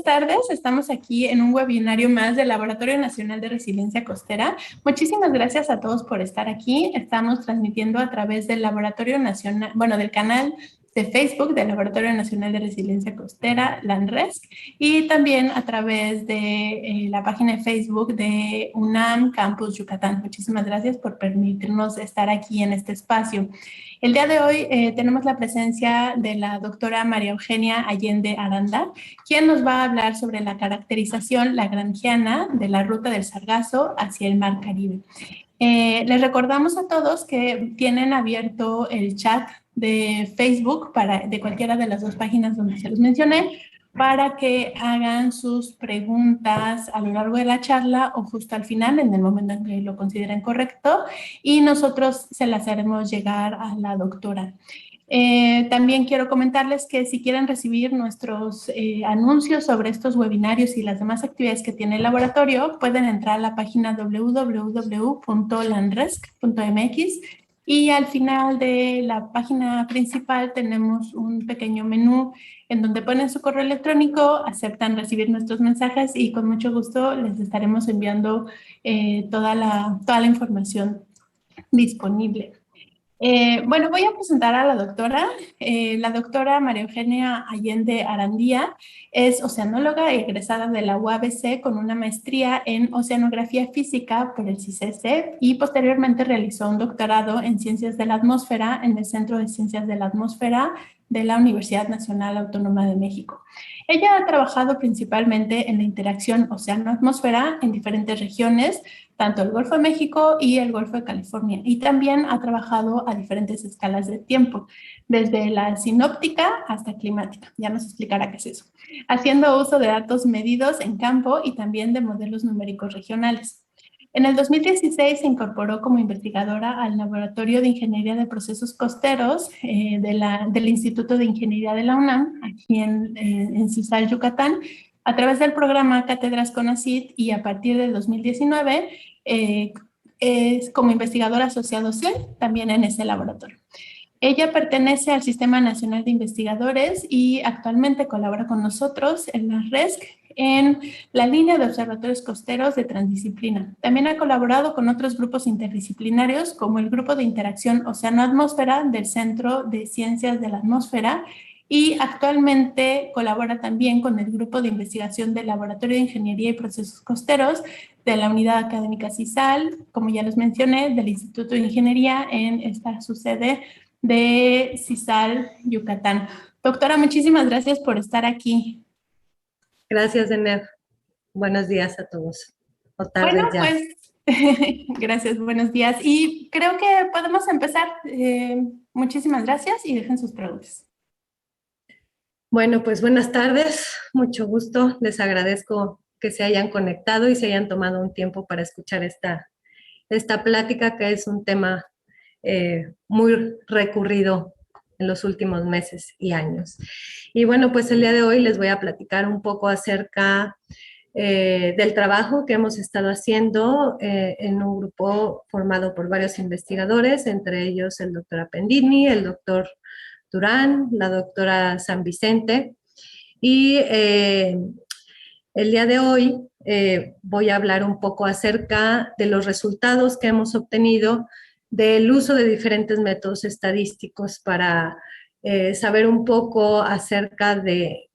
buenas tardes. Estamos aquí en un webinario más del Laboratorio Nacional de Resiliencia Costera. Muchísimas gracias a todos por estar aquí. Estamos transmitiendo a través del Laboratorio Nacional, del canal de Facebook del Laboratorio Nacional de Resiliencia Costera, LANRESC, y también a través de la página de Facebook de UNAM Campus Yucatán. Muchísimas gracias por permitirnos estar aquí en este espacio. El día de hoy tenemos la presencia de la doctora María Eugenia Allende Aranda, quien nos va a hablar sobre la caracterización lagrangiana de la ruta del sargazo hacia el Mar Caribe. Les recordamos a todos que tienen abierto el chat de Facebook de cualquiera de las dos páginas donde se los mencioné, para que hagan sus preguntas a lo largo de la charla o justo al final, en el momento en que lo consideren correcto, y nosotros se las haremos llegar a la doctora. También quiero comentarles que si quieren recibir nuestros anuncios sobre estos webinarios y las demás actividades que tiene el laboratorio, pueden entrar a la página www.lanresc.mx, y al final de la página principal tenemos un pequeño menú en donde ponen su correo electrónico, aceptan recibir nuestros mensajes y con mucho gusto les estaremos enviando toda la información disponible. Voy a presentar a la doctora. La doctora María Eugenia Allende Arandía es oceanóloga egresada de la UABC con una maestría en Oceanografía Física por el CICESE y posteriormente realizó un doctorado en Ciencias de la Atmósfera en el Centro de Ciencias de la Atmósfera de la Universidad Nacional Autónoma de México. Ella ha trabajado principalmente en la interacción océano-atmósfera en diferentes regiones, tanto el Golfo de México y el Golfo de California, y también ha trabajado a diferentes escalas de tiempo, desde la sinóptica hasta climática. Ya nos explicará qué es eso. Haciendo uso de datos medidos en campo y también de modelos numéricos regionales. En el 2016 se incorporó como investigadora al Laboratorio de Ingeniería de Procesos Costeros del Instituto de Ingeniería de la UNAM, aquí en CISAL, Yucatán, a través del programa Cátedras CONACYT, y a partir del 2019 es como investigadora asociado CEL también en ese laboratorio. Ella pertenece al Sistema Nacional de Investigadores y actualmente colabora con nosotros en la RESC en la línea de observatorios costeros de transdisciplina. También ha colaborado con otros grupos interdisciplinarios como el Grupo de Interacción Océano-Atmósfera del Centro de Ciencias de la Atmósfera, y actualmente colabora también con el Grupo de Investigación del Laboratorio de Ingeniería y Procesos Costeros de la Unidad Académica CISAL, como ya les mencioné, del Instituto de Ingeniería en su sede de CISAL, Yucatán. Doctora, muchísimas gracias por estar aquí. Gracias, Enef. Buenos días a todos. O tardes bueno, ya. Pues, gracias, buenos días. Y creo que podemos empezar. Muchísimas gracias y dejen sus preguntas. Bueno, pues buenas tardes. Mucho gusto. Les agradezco que se hayan conectado y se hayan tomado un tiempo para escuchar esta plática, que es un tema muy recurrido en los últimos meses y años. Y bueno, pues el día de hoy les voy a platicar un poco acerca del trabajo que hemos estado haciendo en un grupo formado por varios investigadores, entre ellos el doctor Appendini, el doctor Durán, la doctora San Vicente. Y el día de hoy voy a hablar un poco acerca de los resultados que hemos obtenido del uso de diferentes métodos estadísticos para saber un poco acerca de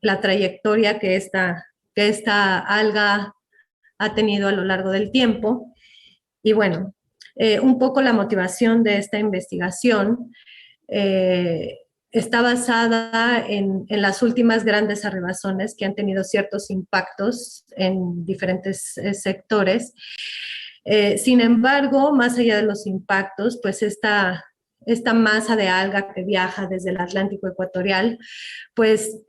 la trayectoria que esta alga ha tenido a lo largo del tiempo. Y bueno, un poco la motivación de esta investigación está basada en las últimas grandes arribazones que han tenido ciertos impactos en diferentes sectores. Sin embargo, más allá de los impactos, pues esta masa de alga que viaja desde el Atlántico ecuatorial, pues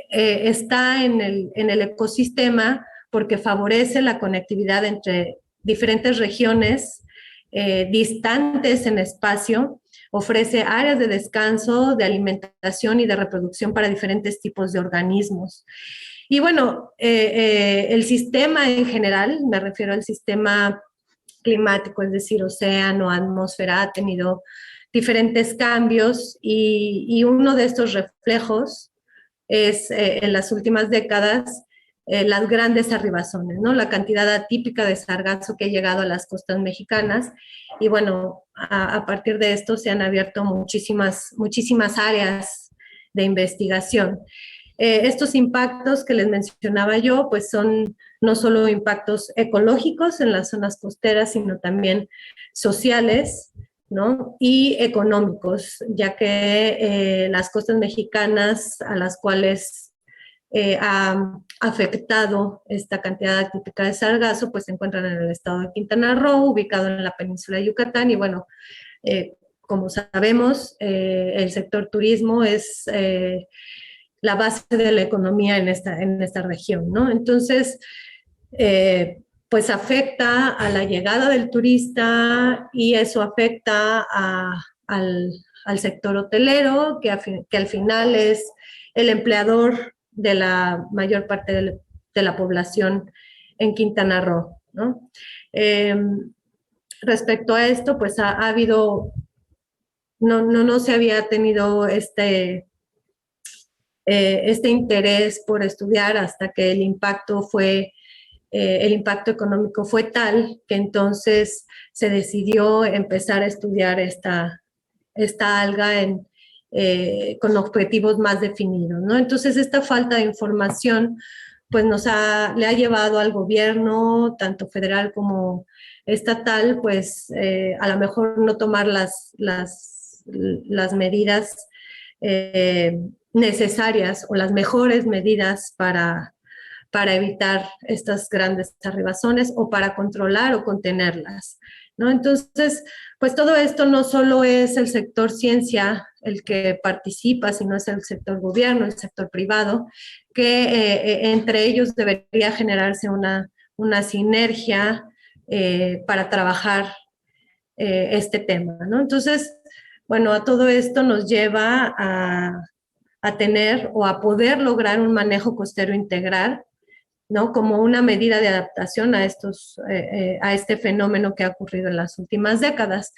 está en el ecosistema porque favorece la conectividad entre diferentes regiones distantes en espacio, ofrece áreas de descanso, de alimentación y de reproducción para diferentes tipos de organismos. Y bueno, el sistema en general, me refiero al sistema climático, es decir, océano, atmósfera, ha tenido diferentes cambios y uno de estos reflejos es en las últimas décadas las grandes arribazones, ¿no? La cantidad atípica de sargazo que ha llegado a las costas mexicanas. Y bueno, a partir de esto se han abierto muchísimas áreas de investigación. Estos impactos que les mencionaba yo, pues son no solo impactos ecológicos en las zonas costeras, sino también sociales, ¿no? Y económicos, ya que las costas mexicanas a las cuales ha afectado esta cantidad atípica de sargazo, pues se encuentran en el estado de Quintana Roo, ubicado en la península de Yucatán, y bueno, como sabemos, el sector turismo es la base de la economía en esta región, ¿no? Entonces, pues afecta a la llegada del turista y eso afecta al sector hotelero, que al final es el empleador de la mayor parte de la población en Quintana Roo, ¿no? Respecto a esto, pues ha habido, no se había tenido este interés por estudiar hasta que el impacto económico fue tal que entonces se decidió empezar a estudiar esta alga con objetivos más definidos, ¿no? Entonces, esta falta de información pues le ha llevado al gobierno, tanto federal como estatal, pues a lo mejor no tomar las medidas necesarias o las mejores medidas para evitar estas grandes arribazones o para controlar o contenerlas, ¿no? Entonces, pues todo esto no solo es el sector ciencia el que participa, sino es el sector gobierno, el sector privado, que entre ellos debería generarse una sinergia para trabajar este tema, ¿no? Entonces, bueno, a todo esto nos lleva a tener o a poder lograr un manejo costero integral, ¿no? Como una medida de adaptación a este fenómeno que ha ocurrido en las últimas décadas.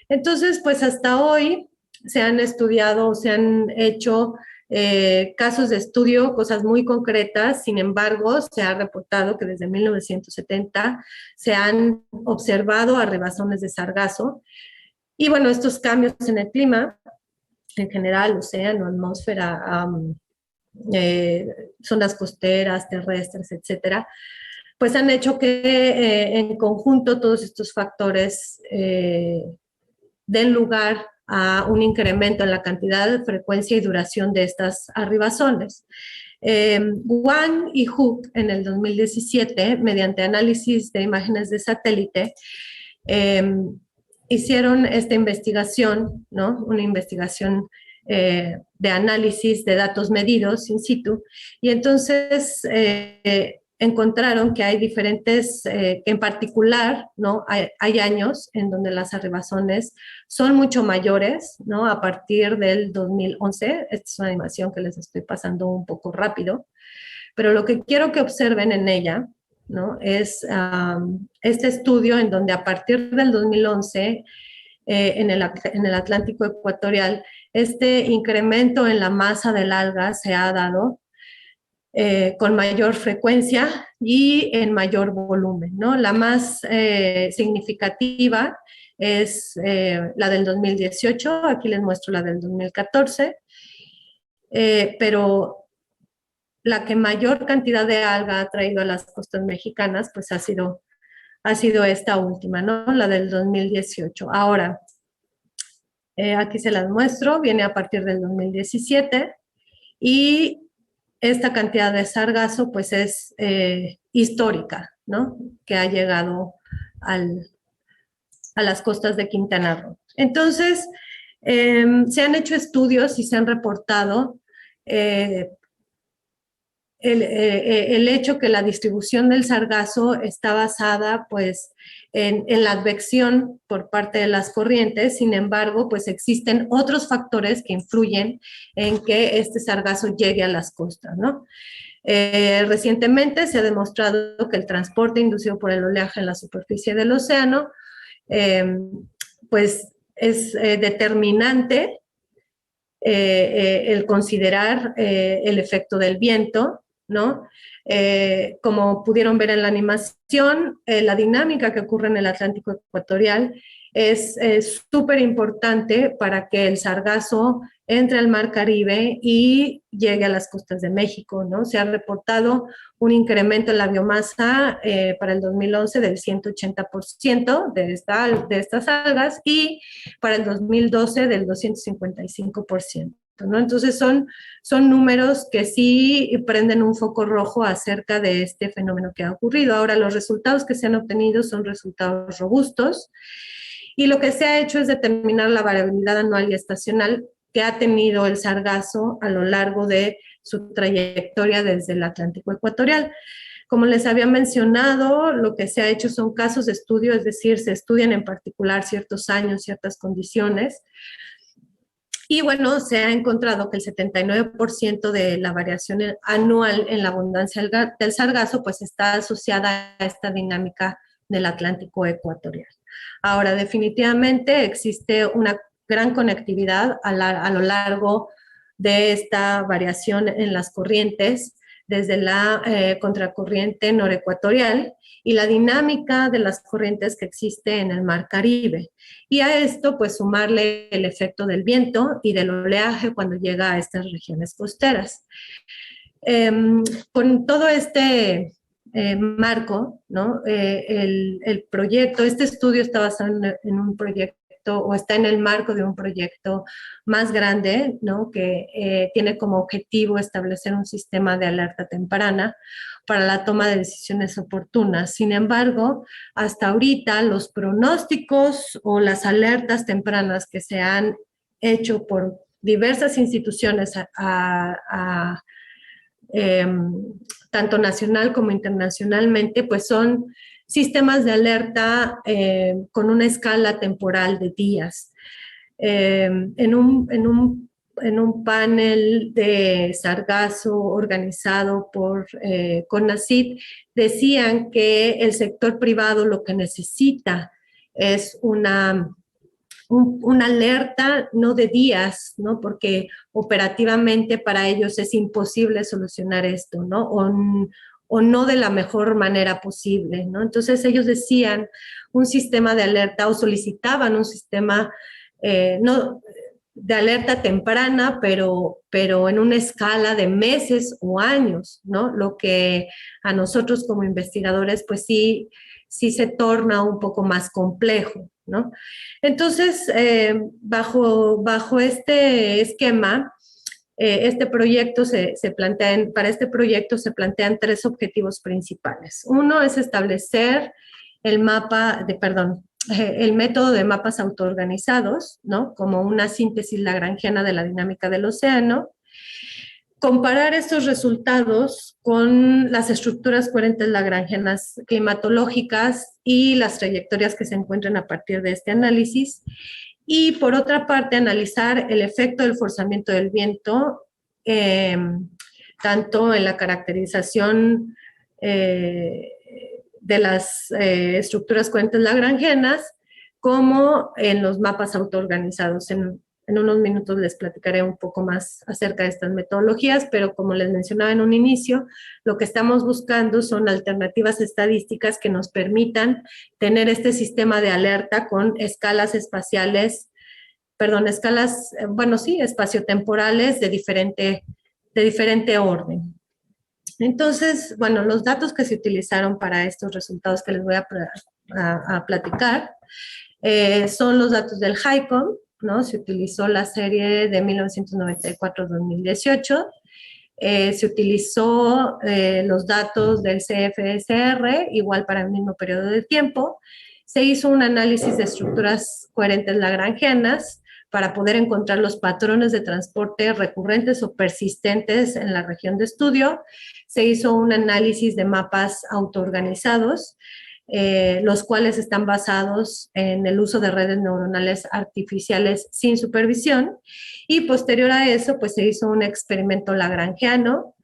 Entonces, pues hasta hoy se han estudiado, se han hecho casos de estudio, cosas muy concretas. Sin embargo, se ha reportado que desde 1970 se han observado arribazones de sargazo. Y bueno, estos cambios en el clima, en general, océano, atmósfera, zonas costeras, terrestres, etcétera, pues han hecho que en conjunto todos estos factores den lugar a un incremento en la cantidad, frecuencia y duración de estas arribazones. Wang y Hook en el 2017, mediante análisis de imágenes de satélite, hicieron esta investigación, ¿no? Una investigación de análisis de datos medidos in situ, y entonces encontraron que hay diferentes, en particular, ¿no? Hay años en donde las arribazones son mucho mayores, ¿no? A partir del 2011, esta es una animación que les estoy pasando un poco rápido, pero lo que quiero que observen en ella, ¿no? Es este estudio en donde a partir del 2011, en el Atlántico ecuatorial, este incremento en la masa del alga se ha dado con mayor frecuencia y en mayor volumen, ¿no? La más significativa es la del 2018, aquí les muestro la del 2014, pero la que mayor cantidad de alga ha traído a las costas mexicanas, pues ha sido esta última, ¿no? La del 2018. Ahora, aquí se las muestro, viene a partir del 2017 y esta cantidad de sargazo pues es histórica, ¿no? Que ha llegado a las costas de Quintana Roo. Entonces, se han hecho estudios y se han reportado el hecho que la distribución del sargazo está basada pues en la advección por parte de las corrientes. Sin embargo, pues existen otros factores que influyen en que este sargazo llegue a las costas, ¿no? Recientemente se ha demostrado que el transporte inducido por el oleaje en la superficie del océano pues es determinante el considerar el efecto del viento, ¿no? Como pudieron ver en la animación, la dinámica que ocurre en el Atlántico ecuatorial es súper importante para que el sargazo entre al Mar Caribe y llegue a las costas de México, ¿no? Se ha reportado un incremento en la biomasa para el 2011 del 180% de estas algas y para el 2012 del 255%. ¿No? Entonces son números que sí prenden un foco rojo acerca de este fenómeno que ha ocurrido. Ahora, los resultados que se han obtenido son resultados robustos y lo que se ha hecho es determinar la variabilidad anual y estacional que ha tenido el sargazo a lo largo de su trayectoria desde el Atlántico ecuatorial. Como les había mencionado, lo que se ha hecho son casos de estudio, es decir, se estudian en particular ciertos años, ciertas condiciones. Y bueno, se ha encontrado que el 79% de la variación anual en la abundancia del sargazo pues está asociada a esta dinámica del Atlántico ecuatorial. Ahora, definitivamente existe una gran conectividad a lo largo de esta variación en las corrientes, desde la contracorriente norecuatorial y la dinámica de las corrientes que existe en el Mar Caribe. Y a esto, pues, sumarle el efecto del viento y del oleaje cuando llega a estas regiones costeras. Con todo este marco, ¿no? El proyecto, este estudio está basado en un proyecto o está en el marco de un proyecto más grande, ¿no? Que tiene como objetivo establecer un sistema de alerta temprana para la toma de decisiones oportunas. Sin embargo, hasta ahorita los pronósticos o las alertas tempranas que se han hecho por diversas instituciones tanto nacional como internacionalmente, pues son sistemas de alerta con una escala temporal de días. En un panel de sargazo organizado por CONACYT, decían que el sector privado lo que necesita es una alerta no de días, ¿no? Porque operativamente para ellos es imposible solucionar esto, ¿no? O no de la mejor manera posible, ¿no? Entonces ellos decían un sistema de alerta o solicitaban un sistema no, de alerta temprana, pero en una escala de meses o años, ¿no? Lo que a nosotros como investigadores, pues sí se torna un poco más complejo, ¿no? Entonces, bajo este esquema, este proyecto para este proyecto se plantean tres objetivos principales. Uno es establecer el método de mapas autoorganizados, ¿no? Como una síntesis lagrangiana de la dinámica del océano. Comparar estos resultados con las estructuras coherentes lagrangianas climatológicas y las trayectorias que se encuentran a partir de este análisis. Y por otra parte, analizar el efecto del forzamiento del viento, tanto en la caracterización de las estructuras coherentes lagrangianas como en los mapas autoorganizados. En unos minutos les platicaré un poco más acerca de estas metodologías, pero como les mencionaba en un inicio, lo que estamos buscando son alternativas estadísticas que nos permitan tener este sistema de alerta con escalas espaciales, espaciotemporales de diferente orden. Entonces, bueno, los datos que se utilizaron para estos resultados que les voy a platicar son los datos del HYCOM, ¿no? Se utilizó la serie de 1994-2018, se utilizó los datos del CFSR, igual para el mismo periodo de tiempo, se hizo un análisis de estructuras coherentes lagrangianas para poder encontrar los patrones de transporte recurrentes o persistentes en la región de estudio, se hizo un análisis de mapas autoorganizados, los cuales están basados en el uso de redes neuronales artificiales sin supervisión, y posterior a eso pues se hizo un experimento lagrangiano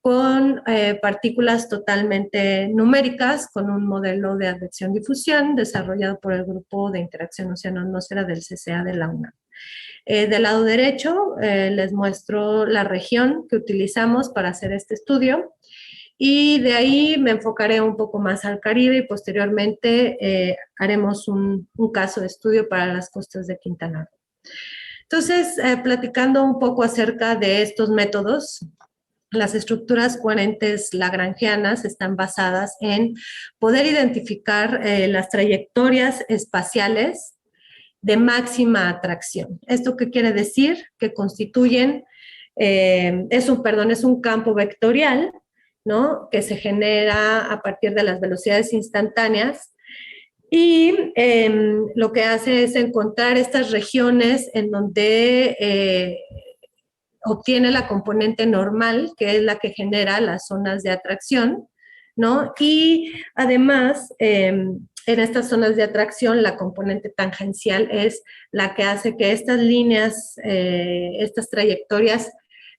con partículas totalmente numéricas, con un modelo de advección-difusión desarrollado por el Grupo de Interacción Océano-Atmósfera del CCA de la UNAM. Del lado derecho les muestro la región que utilizamos para hacer este estudio y de ahí me enfocaré un poco más al Caribe y posteriormente haremos un caso de estudio para las costas de Quintana Roo. Entonces, platicando un poco acerca de estos métodos, las estructuras coherentes lagrangianas están basadas en poder identificar las trayectorias espaciales de máxima atracción. ¿Esto qué quiere decir? Que constituyen, es un campo vectorial, ¿no? Que se genera a partir de las velocidades instantáneas y lo que hace es encontrar estas regiones en donde obtiene la componente normal, que es la que genera las zonas de atracción, ¿no? Y además, en estas zonas de atracción, la componente tangencial es la que hace que estas líneas, estas trayectorias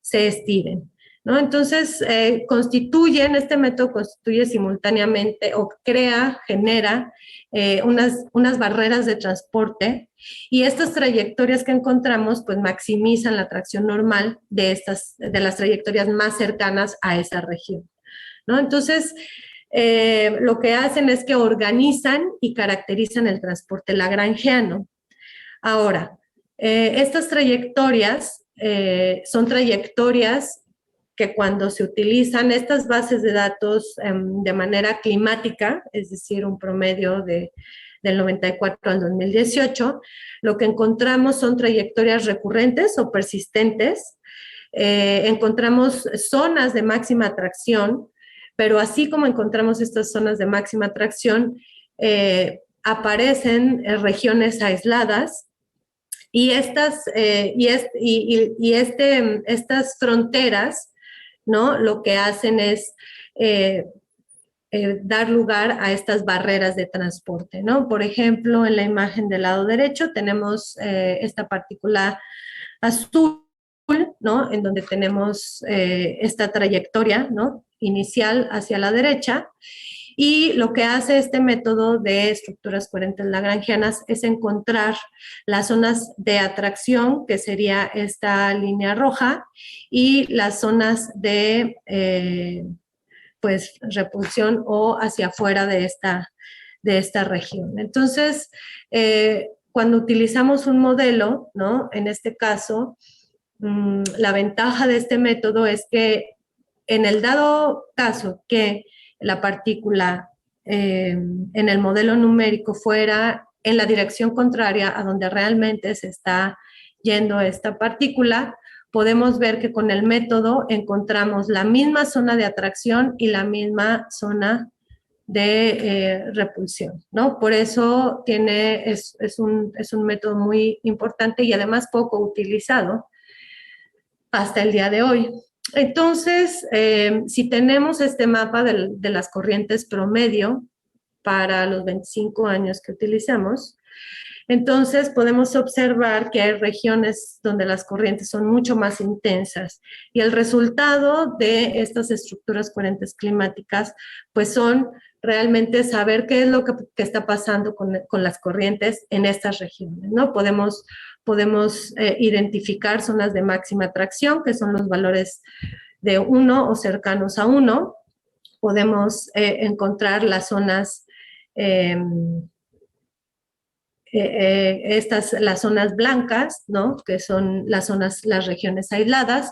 se estiren, ¿no? Entonces, este método constituye simultáneamente o genera unas barreras de transporte y estas trayectorias que encontramos pues maximizan la atracción normal de las trayectorias más cercanas a esa región, ¿no? Entonces, lo que hacen es que organizan y caracterizan el transporte lagrangiano. Ahora, estas trayectorias son trayectorias que cuando se utilizan estas bases de datos de manera climática, es decir, un promedio del 94 al 2018, lo que encontramos son trayectorias recurrentes o persistentes, encontramos zonas de máxima atracción, pero así como encontramos estas zonas de máxima atracción, aparecen regiones aisladas y estas fronteras, ¿no? Lo que hacen es dar lugar a estas barreras de transporte, ¿no? Por ejemplo, en la imagen del lado derecho tenemos esta partícula azul, ¿no? En donde tenemos esta trayectoria, ¿no? Inicial hacia la derecha. Y lo que hace este método de estructuras coherentes lagrangianas es encontrar las zonas de atracción, que sería esta línea roja, y las zonas de pues, repulsión o hacia afuera de esta región. Entonces, cuando utilizamos un modelo, ¿no? En este caso, la ventaja de este método es que en el dado caso que la partícula en el modelo numérico fuera en la dirección contraria a donde realmente se está yendo esta partícula, podemos ver que con el método encontramos la misma zona de atracción y la misma zona de repulsión, ¿no? Por eso es un método muy importante y además poco utilizado hasta el día de hoy. Entonces, si tenemos este mapa de las corrientes promedio para los 25 años que utilizamos, entonces podemos observar que hay regiones donde las corrientes son mucho más intensas y el resultado de estas estructuras coherentes climáticas pues son realmente saber qué es lo que está pasando con las corrientes en estas regiones, ¿no? Podemos identificar zonas de máxima atracción, que son los valores de 1 o cercanos a 1. Podemos encontrar las zonas las zonas blancas, ¿no? Que son las regiones aisladas,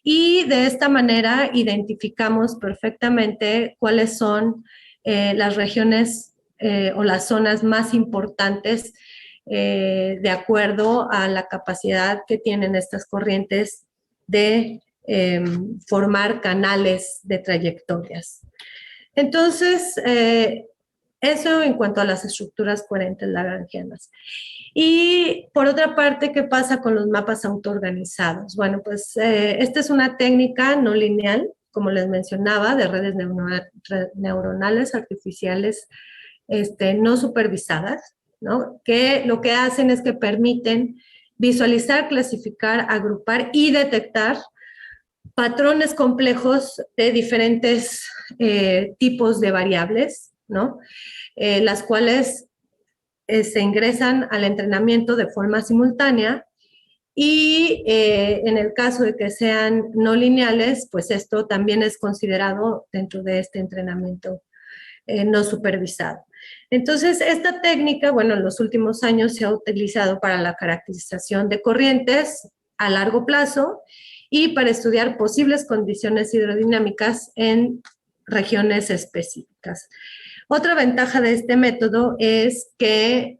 y de esta manera identificamos perfectamente cuáles son las regiones o las zonas más importantes de acuerdo a la capacidad que tienen estas corrientes de formar canales de trayectorias. Entonces, eso en cuanto a las estructuras coherentes lagrangianas. Y por otra parte, ¿qué pasa con los mapas autoorganizados? Bueno, pues esta es una técnica no lineal, como les mencionaba, de redes neuronales artificiales no supervisadas, ¿no? Que lo que hacen es que permiten visualizar, clasificar, agrupar y detectar patrones complejos de diferentes tipos de variables, ¿no? Las cuales se ingresan al entrenamiento de forma simultánea Y en el caso de que sean no lineales, pues esto también es considerado dentro de este entrenamiento no supervisado. Entonces, esta técnica, bueno, en los últimos años se ha utilizado para la caracterización de corrientes a largo plazo y para estudiar posibles condiciones hidrodinámicas en regiones específicas. Otra ventaja de este método es que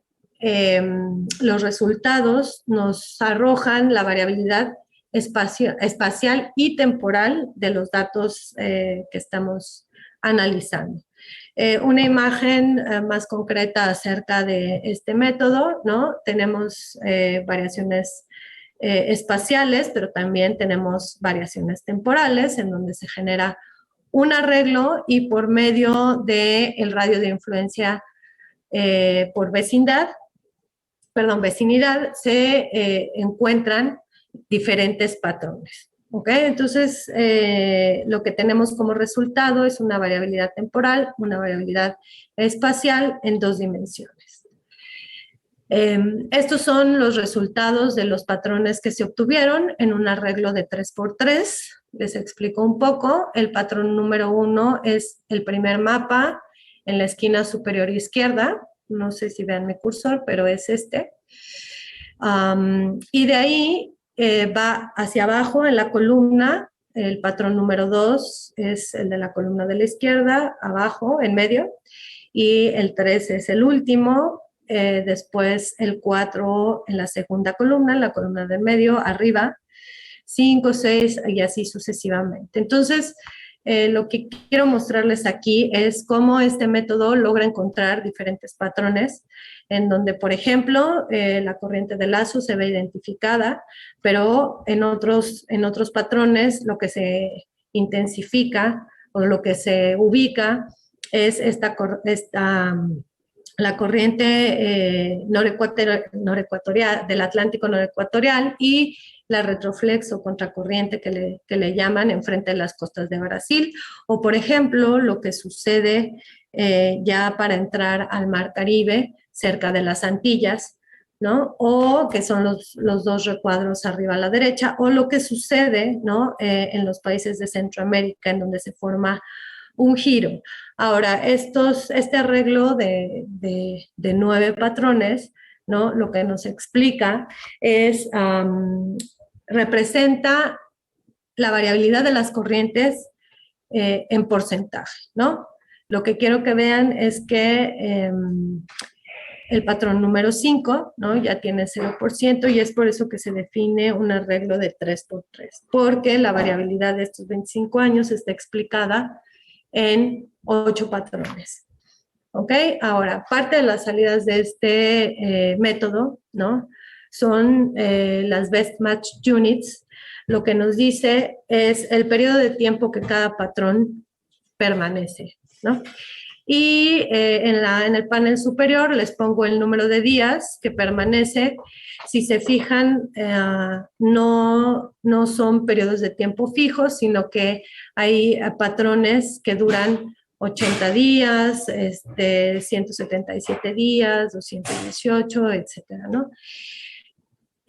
los resultados nos arrojan la variabilidad espacial y temporal de los datos que estamos analizando. Una imagen más concreta acerca de este método, ¿no? Tenemos variaciones espaciales, pero también tenemos variaciones temporales, en donde se genera un arreglo y por medio del radio de influencia por vecinidad, se encuentran diferentes patrones. ¿Okay? Entonces, lo que tenemos como resultado es una variabilidad temporal, una variabilidad espacial en 2 dimensiones. Estos son los resultados de los patrones que se obtuvieron en un arreglo de 3×3. Les explico un poco. El patrón número 1 es el primer mapa en la esquina superior izquierda. No sé si vean mi cursor, pero es este. Y de ahí va hacia abajo en la columna. El patrón número 2 es el de la columna de la izquierda, abajo, en medio. Y el 3 es el último. Después el 4 en la segunda columna, en la columna del medio, arriba. 5, 6 y así sucesivamente. Entonces, lo que quiero mostrarles aquí es cómo este método logra encontrar diferentes patrones en donde, por ejemplo, la corriente de lazo se ve identificada, pero en otros patrones lo que se intensifica o lo que se ubica es la corriente norecuatorial, del Atlántico norecuatorial y la retroflexo contracorriente que le llaman enfrente de las costas de Brasil, o por ejemplo lo que sucede ya para entrar al Mar Caribe cerca de las Antillas, ¿no? O que son los 2 recuadros arriba a la derecha, o lo que sucede, ¿no? En los países de Centroamérica en donde se forma un giro. Ahora, este arreglo de 9 patrones, ¿no? Lo que nos explica es, representa la variabilidad de las corrientes en porcentaje, ¿no? Lo que quiero que vean es que el patrón número 5, ¿no? Ya tiene 0% y es por eso que se define un arreglo de 3×3, porque la variabilidad de estos 25 años está explicada en 8 patrones. ¿Ok? Ahora, parte de las salidas de este método, ¿no? Son las Best Match Units. Lo que nos dice es el periodo de tiempo que cada patrón permanece, ¿no? Y en el panel superior les pongo el número de días que permanece. Si se fijan, no son periodos de tiempo fijos, sino que hay patrones que duran 80 días, 177 días, 218, etcétera, ¿no?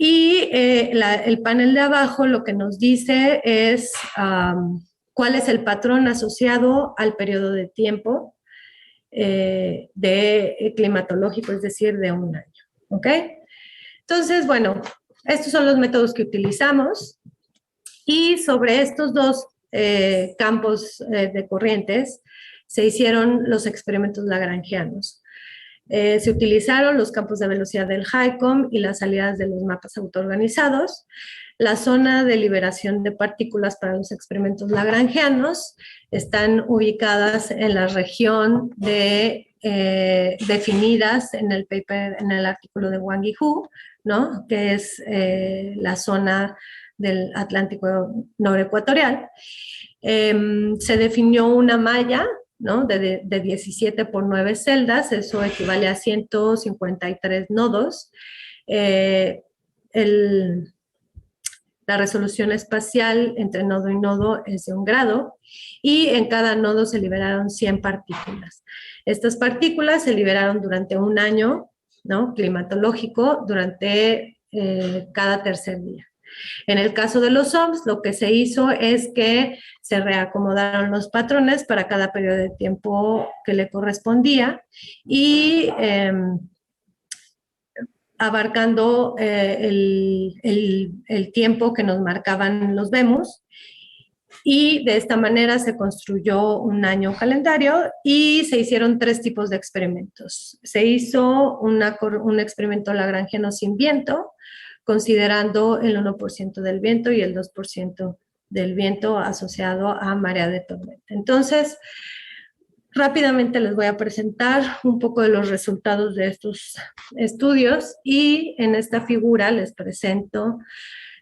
Y el panel de abajo lo que nos dice es cuál es el patrón asociado al periodo de tiempo climatológico, es decir, de un año. ¿Ok? Entonces, bueno, estos son los métodos que utilizamos y sobre estos 2 campos de corrientes se hicieron los experimentos lagrangianos. Se utilizaron los campos de velocidad del HICOM y las salidas de los mapas autoorganizados. La zona de liberación de partículas para los experimentos lagrangianos están ubicadas en la región definidas en el paper, en el artículo de Wang y Hu, ¿no? Que es la zona del Atlántico norecuatorial. Se definió una malla, ¿no? de 17 por 9 celdas, eso equivale a 153 nodos. La resolución espacial entre nodo y nodo es de 1 grado y en cada nodo se liberaron 100 partículas. Estas partículas se liberaron durante un año, ¿no? Climatológico, durante cada tercer día. En el caso de los OMS, lo que se hizo es que se reacomodaron los patrones para cada periodo de tiempo que le correspondía y abarcando el tiempo que nos marcaban los BEMUS. Y de esta manera se construyó un año calendario y se hicieron 3 tipos de experimentos. Se hizo un experimento lagrangiano sin viento, considerando el 1% del viento y el 2% del viento asociado a marea de tormenta. Entonces, rápidamente les voy a presentar un poco de los resultados de estos estudios y en esta figura les presento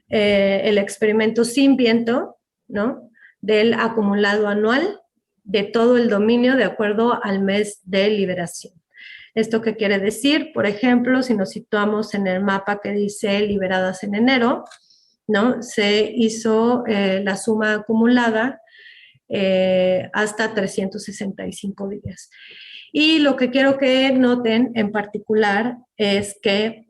el experimento sin viento, ¿no?, del acumulado anual de todo el dominio de acuerdo al mes de liberación. ¿Esto qué quiere decir? Por ejemplo, si nos situamos en el mapa que dice liberadas en enero, ¿no?, se hizo la suma acumulada hasta 365 días. Y lo que quiero que noten en particular es que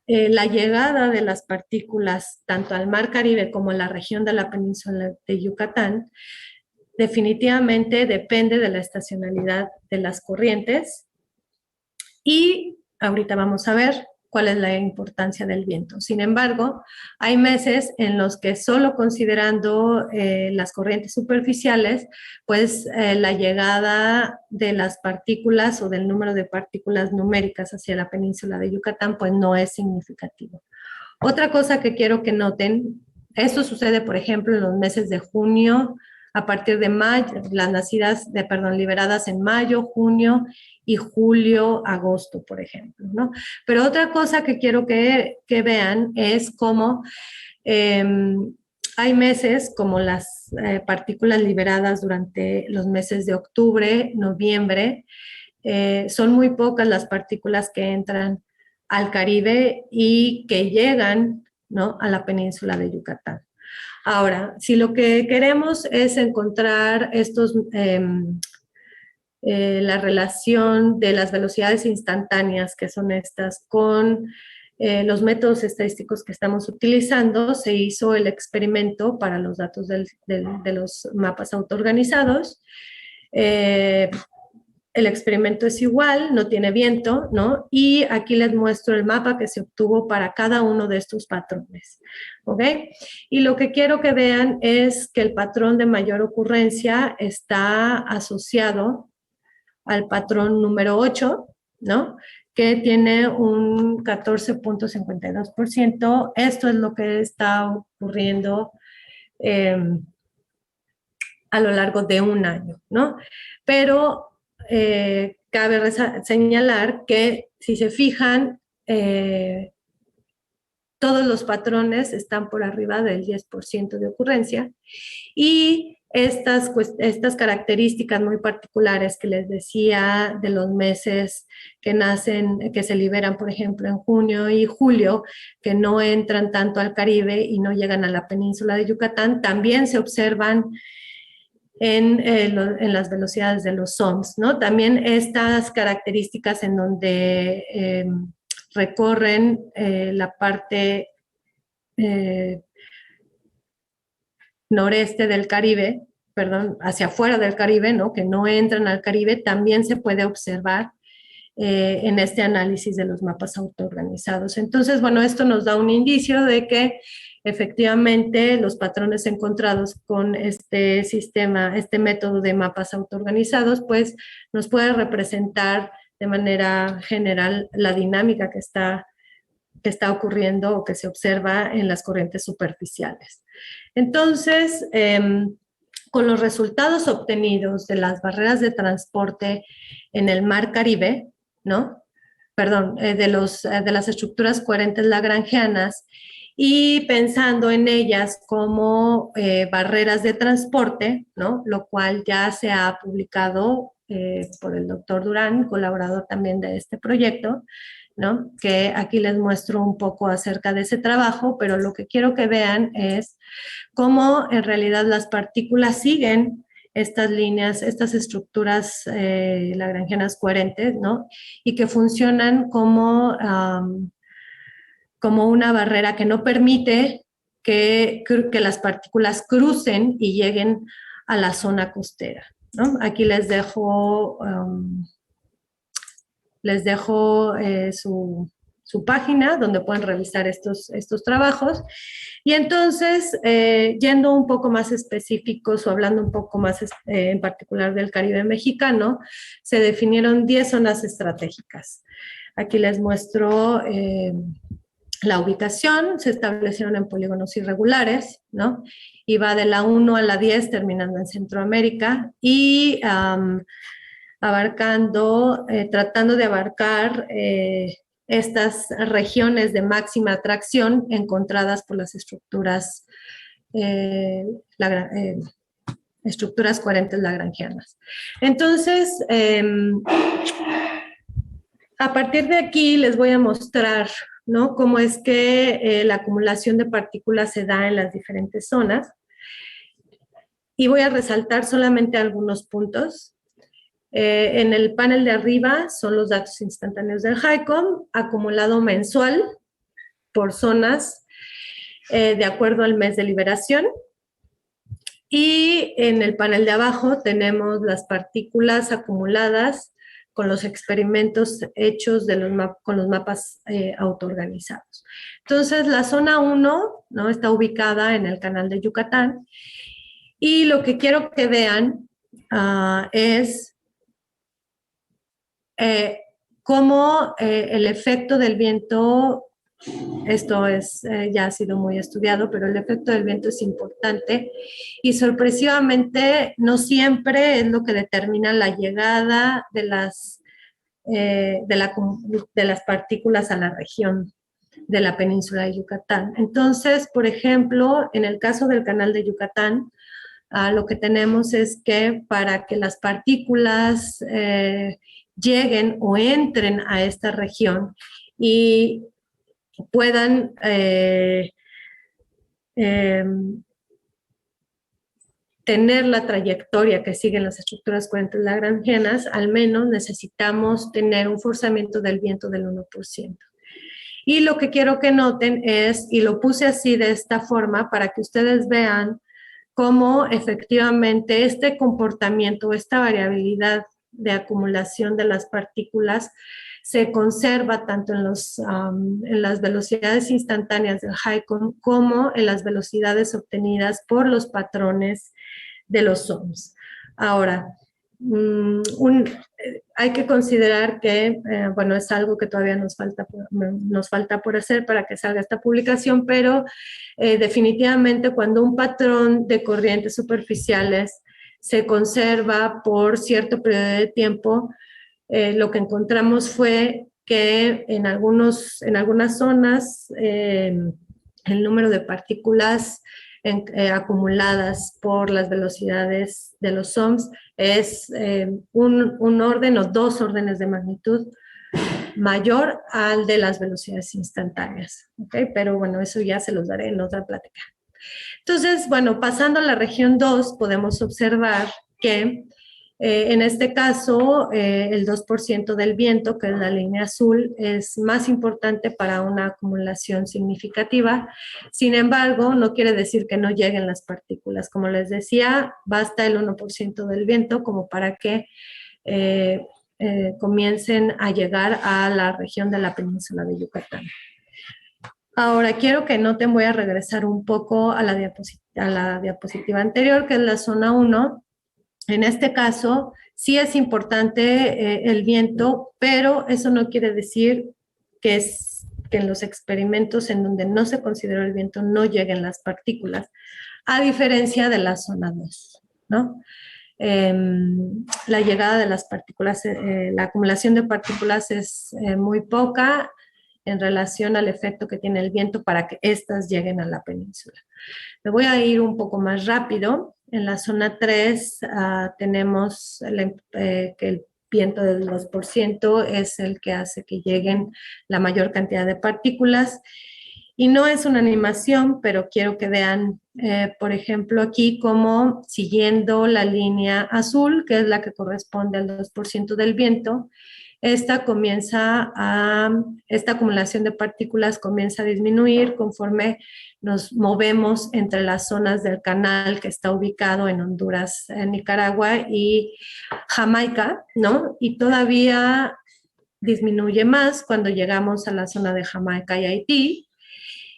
la llegada de las partículas tanto al Mar Caribe como a la región de la península de Yucatán definitivamente depende de la estacionalidad de las corrientes y ahorita vamos a ver cuál es la importancia del viento. Sin embargo, hay meses en los que solo considerando las corrientes superficiales, pues la llegada de las partículas o del número de partículas numéricas hacia la península de Yucatán, pues no es significativo. Otra cosa que quiero que noten, esto sucede, por ejemplo, en los meses de junio, a partir de mayo, las nacidas liberadas en mayo, junio y julio, agosto, por ejemplo, ¿no? Pero otra cosa que quiero que vean es cómo hay meses como las partículas liberadas durante los meses de octubre, noviembre, son muy pocas las partículas que entran al Caribe y que llegan, ¿no?, a la península de Yucatán. Ahora, si lo que queremos es encontrar la relación de las velocidades instantáneas, que son estas, con los métodos estadísticos que estamos utilizando, se hizo el experimento para los datos de los mapas autoorganizados. El experimento es igual, no tiene viento, ¿no? Y aquí les muestro el mapa que se obtuvo para cada uno de estos patrones, ¿ok? Y lo que quiero que vean es que el patrón de mayor ocurrencia está asociado al patrón número 8, ¿no?, que tiene un 14.52%. Esto es lo que está ocurriendo a lo largo de un año, ¿no? Pero cabe señalar que si se fijan, todos los patrones están por arriba del 10% de ocurrencia y estas características muy particulares que les decía de los meses que nacen, que se liberan, por ejemplo, en junio y julio, que no entran tanto al Caribe y no llegan a la península de Yucatán, también se observan en las velocidades de los SOMS, ¿no? También estas características en donde recorren la parte noreste del Caribe, perdón, hacia afuera del Caribe, ¿no?, que no entran al Caribe, también se puede observar en este análisis de los mapas autoorganizados. Entonces, bueno, esto nos da un indicio de que efectivamente los patrones encontrados con este sistema, este método de mapas autoorganizados, pues nos puede representar de manera general la dinámica que está ocurriendo o que se observa en las corrientes superficiales. Entonces, con los resultados obtenidos de las barreras de transporte en el Mar Caribe, ¿no?, perdón, de las estructuras coherentes lagrangianas, y pensando en ellas como barreras de transporte, ¿no?, lo cual ya se ha publicado por el doctor Durán, colaborador también de este proyecto, ¿no?, que aquí les muestro un poco acerca de ese trabajo, pero lo que quiero que vean es cómo en realidad las partículas siguen estas líneas, estas estructuras lagrangianas coherentes, ¿no?, y que funcionan como como una barrera que no permite que las partículas crucen y lleguen a la zona costera, ¿no? Aquí les dejo su página donde pueden revisar estos trabajos. Y entonces, yendo un poco más específicos o hablando un poco más en particular del Caribe mexicano, se definieron 10 zonas estratégicas. Aquí les muestro la ubicación, se establecieron en polígonos irregulares, ¿no? Y va de la 1 a la 10, terminando en Centroamérica, y tratando de abarcar estas regiones de máxima atracción encontradas por las estructuras coherentes lagrangianas. Entonces, a partir de aquí les voy a mostrar, ¿no?, cómo es que la acumulación de partículas se da en las diferentes zonas. Y voy a resaltar solamente algunos puntos. En el panel de arriba son los datos instantáneos del HYCOM, acumulado mensual por zonas de acuerdo al mes de liberación. Y en el panel de abajo tenemos las partículas acumuladas con los experimentos hechos con los mapas autoorganizados. Entonces, la zona 1, ¿no?, está ubicada en el canal de Yucatán. Y lo que quiero que vean es cómo el efecto del viento, esto ya ha sido muy estudiado, pero el efecto del viento es importante y sorpresivamente no siempre es lo que determina la llegada de las partículas a la región de la península de Yucatán. Entonces, por ejemplo, en el caso del canal de Yucatán, lo que tenemos es que para que las partículas lleguen o entren a esta región y puedan tener la trayectoria que siguen las estructuras coherentes lagrangianas, al menos necesitamos tener un forzamiento del viento del 1%. Y lo que quiero que noten es, y lo puse así de esta forma para que ustedes vean cómo efectivamente este comportamiento, esta variabilidad de acumulación de las partículas se conserva tanto en las velocidades instantáneas del HYCOM como en las velocidades obtenidas por los patrones de los SOMS. Ahora, hay que considerar que, bueno, es algo que todavía nos falta por hacer para que salga esta publicación, pero definitivamente cuando un patrón de corrientes superficiales se conserva por cierto periodo de tiempo, lo que encontramos fue que en algunas zonas el número de partículas acumuladas por las velocidades de los SOMS es un orden o 2 órdenes de magnitud mayor al de las velocidades instantáneas, ¿okay? Pero bueno, eso ya se los daré en otra plática. Entonces, bueno, pasando a la región 2, podemos observar que en este caso, el 2% del viento, que es la línea azul, es más importante para una acumulación significativa. Sin embargo, no quiere decir que no lleguen las partículas. Como les decía, basta el 1% del viento como para que comiencen a llegar a la región de la península de Yucatán. Ahora, quiero que noten, voy a regresar un poco a la diapositiva anterior, que es la zona 1. En este caso, sí es importante el viento, pero eso no quiere decir que en los experimentos en donde no se consideró el viento no lleguen las partículas, a diferencia de la zona 2, ¿no? La llegada de las partículas, la acumulación de partículas es muy poca en relación al efecto que tiene el viento para que éstas lleguen a la península. Me voy a ir un poco más rápido. En la zona 3 tenemos que el viento del 2% es el que hace que lleguen la mayor cantidad de partículas. Y no es una animación, pero quiero que vean, por ejemplo, aquí como siguiendo la línea azul, que es la que corresponde al 2% del viento, esta acumulación de partículas comienza a disminuir conforme nos movemos entre las zonas del canal que está ubicado en Honduras, en Nicaragua y Jamaica, ¿no? Y todavía disminuye más cuando llegamos a la zona de Jamaica y Haití,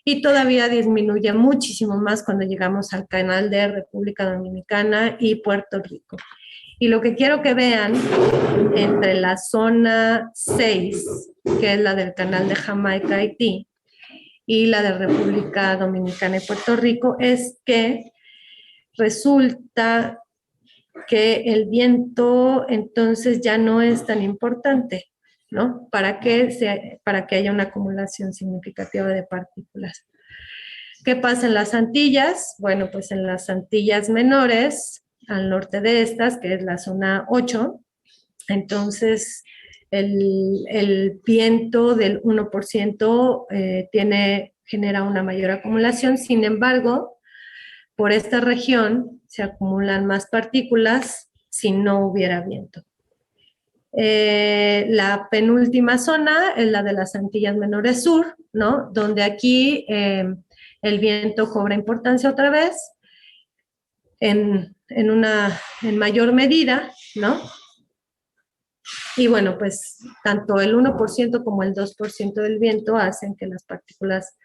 y todavía disminuye muchísimo más cuando llegamos al canal de República Dominicana y Puerto Rico. Y lo que quiero que vean entre la zona 6, que es la del canal de Jamaica, Haití, y la de República Dominicana y Puerto Rico, es que resulta que el viento entonces ya no es tan importante, ¿no? Para que haya una acumulación significativa de partículas. ¿Qué pasa en las Antillas? Bueno, pues en las Antillas menores, al norte de estas, que es la zona 8, entonces el viento del 1% genera una mayor acumulación. Sin embargo, por esta región se acumulan más partículas si no hubiera viento. La penúltima zona es la de las Antillas Menores Sur, ¿no? Donde aquí el viento cobra importancia otra vez en mayor medida, ¿no? Y bueno, pues tanto el 1% como el 2% del viento hacen que las partículas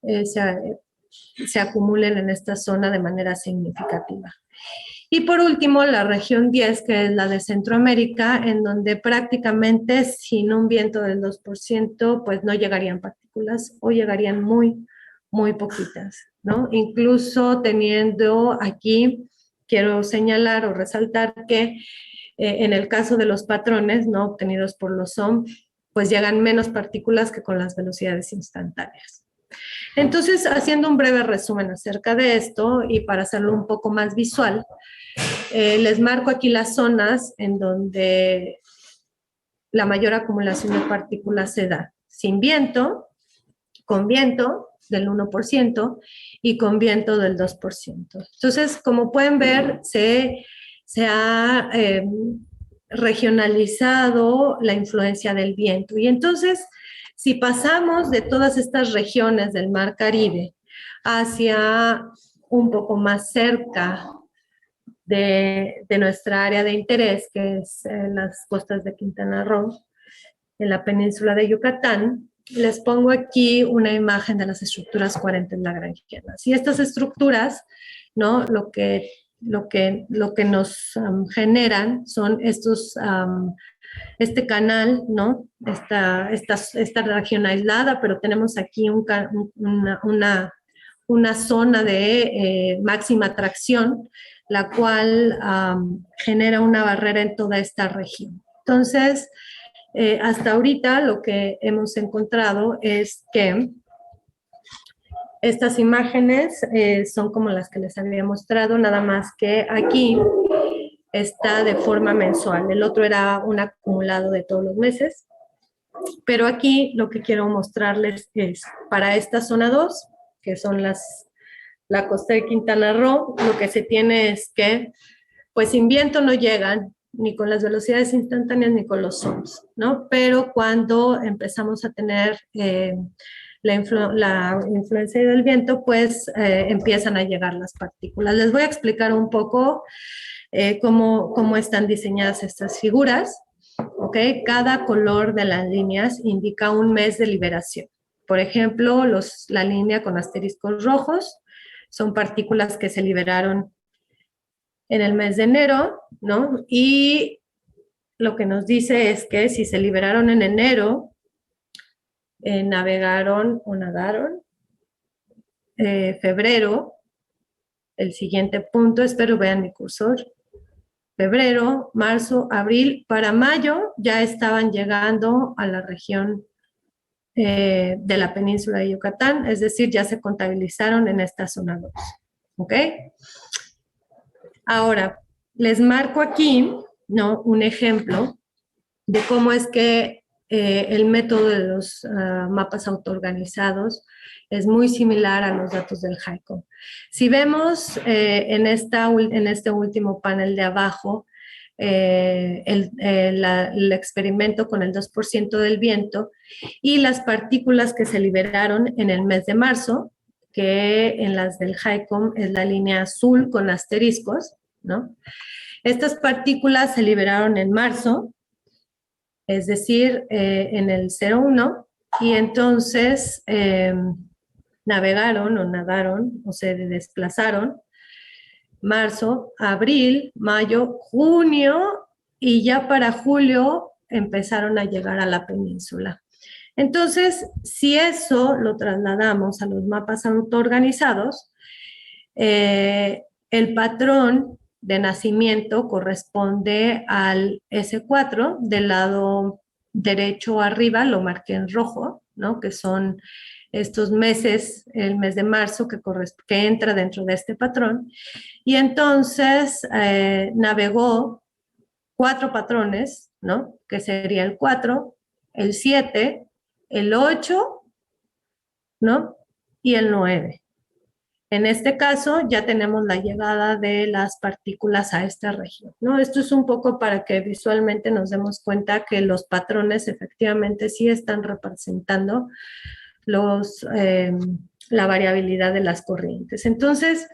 se acumulen en esta zona de manera significativa. Y por último, la región 10, que es la de Centroamérica, en donde prácticamente sin un viento del 2%, pues no llegarían partículas o llegarían muy, muy poquitas, ¿no? Incluso teniendo aquí, quiero señalar o resaltar que en el caso de los patrones, ¿no?, obtenidos por los SOM, pues llegan menos partículas que con las velocidades instantáneas. Entonces, haciendo un breve resumen acerca de esto y para hacerlo un poco más visual, les marco aquí las zonas en donde la mayor acumulación de partículas se da: sin viento, con viento del 1% y con viento del 2%. Entonces, como pueden ver, se ha regionalizado la influencia del viento. Y entonces, si pasamos de todas estas regiones del Mar Caribe hacia un poco más cerca de nuestra área de interés, que es las costas de Quintana Roo, en la península de Yucatán, les pongo aquí una imagen de las estructuras coherentes lagrangianas. Y estas estructuras, ¿no?, lo que nos generan son este canal, ¿no?, esta región aislada, pero tenemos aquí una zona de máxima atracción, la cual genera una barrera en toda esta región. Entonces, hasta ahorita lo que hemos encontrado es que estas imágenes son como las que les había mostrado, nada más que aquí está de forma mensual. El otro era un acumulado de todos los meses, pero aquí lo que quiero mostrarles es para esta zona 2, que son la costa de Quintana Roo, lo que se tiene es que, pues sin viento no llegan, ni con las velocidades instantáneas ni con los SOMs, ¿no? Pero cuando empezamos a tener la influencia del viento, pues empiezan a llegar las partículas. Les voy a explicar un poco cómo están diseñadas estas figuras, ¿ok? Cada color de las líneas indica un mes de liberación. Por ejemplo, la línea con asteriscos rojos son partículas que se liberaron en el mes de enero, ¿no? Y lo que nos dice es que si se liberaron en enero, navegaron o nadaron, febrero, el siguiente punto, espero vean mi cursor, febrero, marzo, abril, para mayo ya estaban llegando a la región de la península de Yucatán, es decir, ya se contabilizaron en esta zona 2, ¿ok? Ahora, les marco aquí, ¿no?, un ejemplo de cómo es que el método de los mapas autoorganizados es muy similar a los datos del HYCO. Si vemos en este último panel de abajo, el experimento con el 2% del viento y las partículas que se liberaron en el mes de marzo, que en las del HYCOM es la línea azul con asteriscos, ¿no? Estas partículas se liberaron en marzo, es decir, en el 01, y entonces navegaron o nadaron o se desplazaron marzo, abril, mayo, junio, y ya para julio empezaron a llegar a la península. Entonces, si eso lo trasladamos a los mapas autoorganizados, el patrón de nacimiento corresponde al S4, del lado derecho arriba, lo marqué en rojo, ¿no? Que son estos meses, el mes de marzo que entra dentro de este patrón. Y entonces navegó 4 patrones, ¿no? Que sería el 4, el 7, el 8, ¿no? Y el 9. En este caso ya tenemos la llegada de las partículas a esta región, ¿no? Esto es un poco para que visualmente nos demos cuenta que los patrones efectivamente sí están representando la variabilidad de las corrientes. Entonces,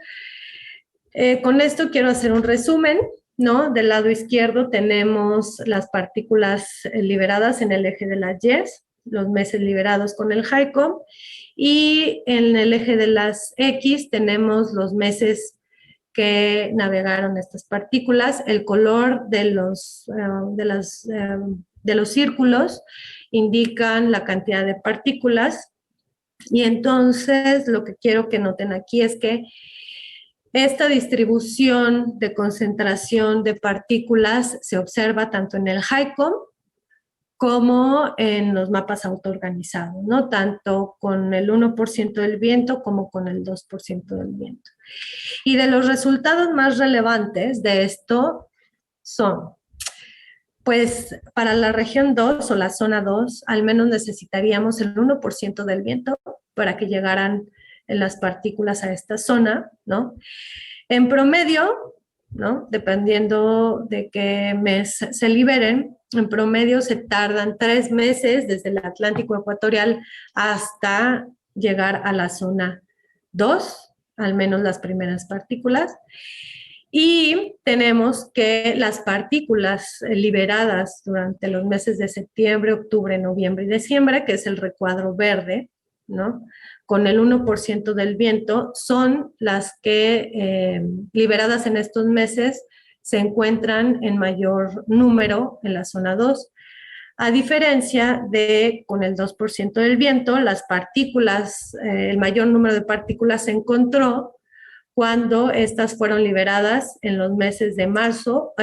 con esto quiero hacer un resumen, ¿no? Del lado izquierdo tenemos las partículas liberadas en el eje de las Y, los meses liberados con el HYCOM, y en el eje de las X tenemos los meses que navegaron estas partículas. El color de los círculos indican la cantidad de partículas, y entonces lo que quiero que noten aquí es que esta distribución de concentración de partículas se observa tanto en el HYCOM como en los mapas autoorganizados, ¿no? Tanto con el 1% del viento como con el 2% del viento. Y de los resultados más relevantes de esto son, pues para la región 2 o la zona 2, al menos necesitaríamos el 1% del viento para que llegaran las partículas a esta zona, ¿no? En promedio, ¿no? Dependiendo de qué mes se liberen, en promedio se tardan 3 meses desde el Atlántico ecuatorial hasta llegar a la zona 2, al menos las primeras partículas. Y tenemos que las partículas liberadas durante los meses de septiembre, octubre, noviembre y diciembre, que es el recuadro verde, ¿no? Con el 1% del viento, son las que liberadas en estos meses se encuentran en mayor número en la zona 2. A diferencia de con el 2% del viento, las partículas, el mayor número de partículas se encontró cuando estas fueron liberadas en los meses de marzo,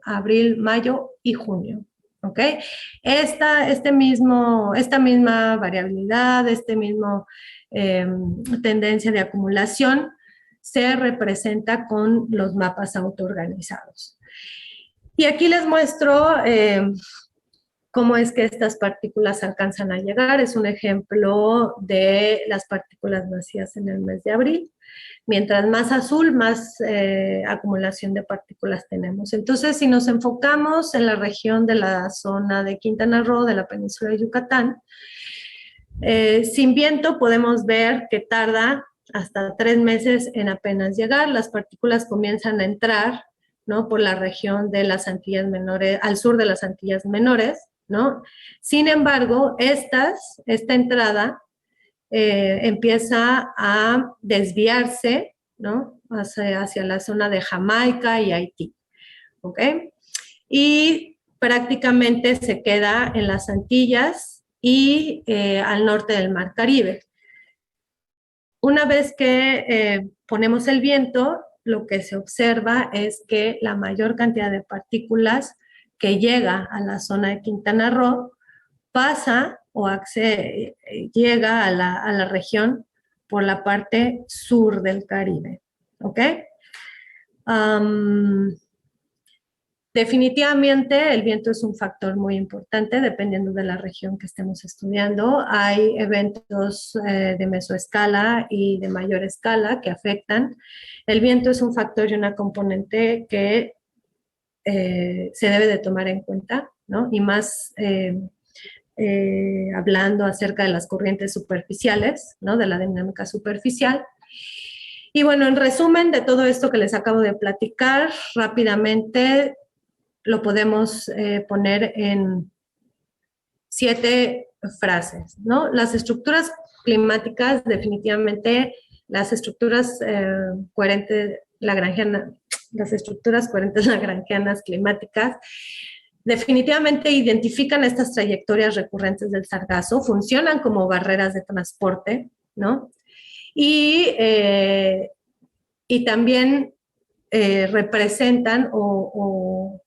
abril, mayo y junio. ¿Ok? Esta misma variabilidad, tendencia de acumulación se representa con los mapas autoorganizados. Y aquí les muestro cómo es que estas partículas alcanzan a llegar. Es un ejemplo de las partículas nacidas en el mes de abril. Mientras más azul, más acumulación de partículas tenemos. Entonces, si nos enfocamos en la región de la zona de Quintana Roo, de la península de Yucatán, sin viento podemos ver que tarda hasta 3 meses en apenas llegar. Las partículas comienzan a entrar, ¿no? Por la región de las Antillas Menores, al sur de las Antillas Menores, ¿no? Sin embargo, esta entrada empieza a desviarse, ¿no? Hacia la zona de Jamaica y Haití, ¿ok? Y prácticamente se queda en las Antillas y al norte del Mar Caribe. Una vez que ponemos el viento, lo que se observa es que la mayor cantidad de partículas que llega a la zona de Quintana Roo pasa o llega a la región por la parte sur del Caribe, ¿ok? Definitivamente el viento es un factor muy importante dependiendo de la región que estemos estudiando. Hay eventos de mesoescala y de mayor escala que afectan. El viento es un factor y una componente que se debe de tomar en cuenta, ¿no? Y más hablando acerca de las corrientes superficiales, ¿no? De la dinámica superficial. Y bueno, en resumen de todo esto que les acabo de platicar, rápidamente lo podemos poner en 7 frases, ¿no? Las estructuras climáticas, definitivamente, las estructuras coherentes lagrangianas climáticas, definitivamente identifican estas trayectorias recurrentes del sargazo, funcionan como barreras de transporte, ¿no? Y también representan o